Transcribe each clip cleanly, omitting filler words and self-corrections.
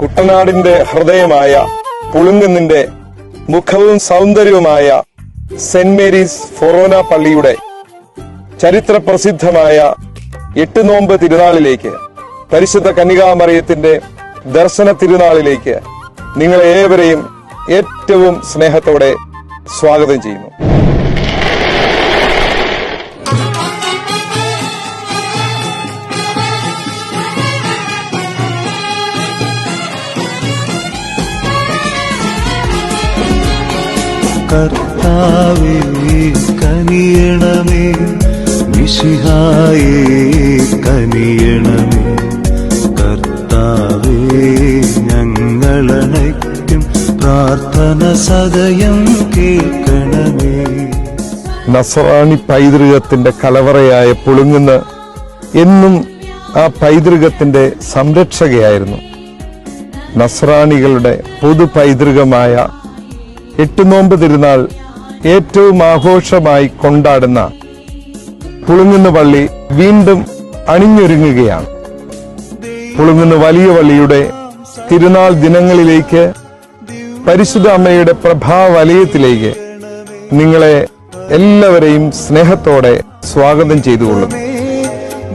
കുട്ടനാടിന്റെ ഹൃദയമായ പുളുങ്കുന്നിന്റെ മുഖവും സൗന്ദര്യവുമായ saint Mary's ഫൊറോന പള്ളിയുടെ ചരിത്ര പ്രസിദ്ധമായ 8 നോമ്പ് തിരുനാളിലേക്ക്, പരിശുദ്ധ കന്യകാമറിയത്തിന്റെ ദർശന തിരുനാളിലേക്ക് നിങ്ങളെ ഏവരെയും ഏറ്റവും സ്നേഹത്തോടെ സ്വാഗതം ചെയ്യുന്നു. കർത്താവേ കനിയണമേ, മിശിഹായേ കനിയണമേ. കർത്താവേ ഞങ്ങളണയ്ക്കും പ്രാർത്ഥന സദയം കേൾക്കണമേ. നസ്രാണി പൈതൃകത്തിന്റെ കലവറയായ പുളുങ്ങുന്ന് എന്നും ആ പൈതൃകത്തിന്റെ സംരക്ഷകയായിരുന്നു. നസ്രാണികളുടെ പൊതു പൈതൃകമായ 8 നോമ്പ് തിരുനാൾ ഏറ്റവും ആഘോഷമായി കൊണ്ടാടുന്ന പുളുങ്ങുന്ന് പള്ളി വീണ്ടും അണിഞ്ഞൊരുങ്ങുകയാണ്. പുളുങ്ങുന്ന് വലിയ പള്ളിയുടെ തിരുനാൾ ദിനങ്ങളിലേക്ക്, പരിശുദ്ധ അമ്മയുടെ പ്രഭാവലയത്തിലേക്ക് നിങ്ങളെ എല്ലാവരെയും സ്നേഹത്തോടെ സ്വാഗതം ചെയ്തുകൊള്ളുന്നു.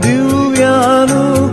ദിവ്യാനുഗ്രഹമേ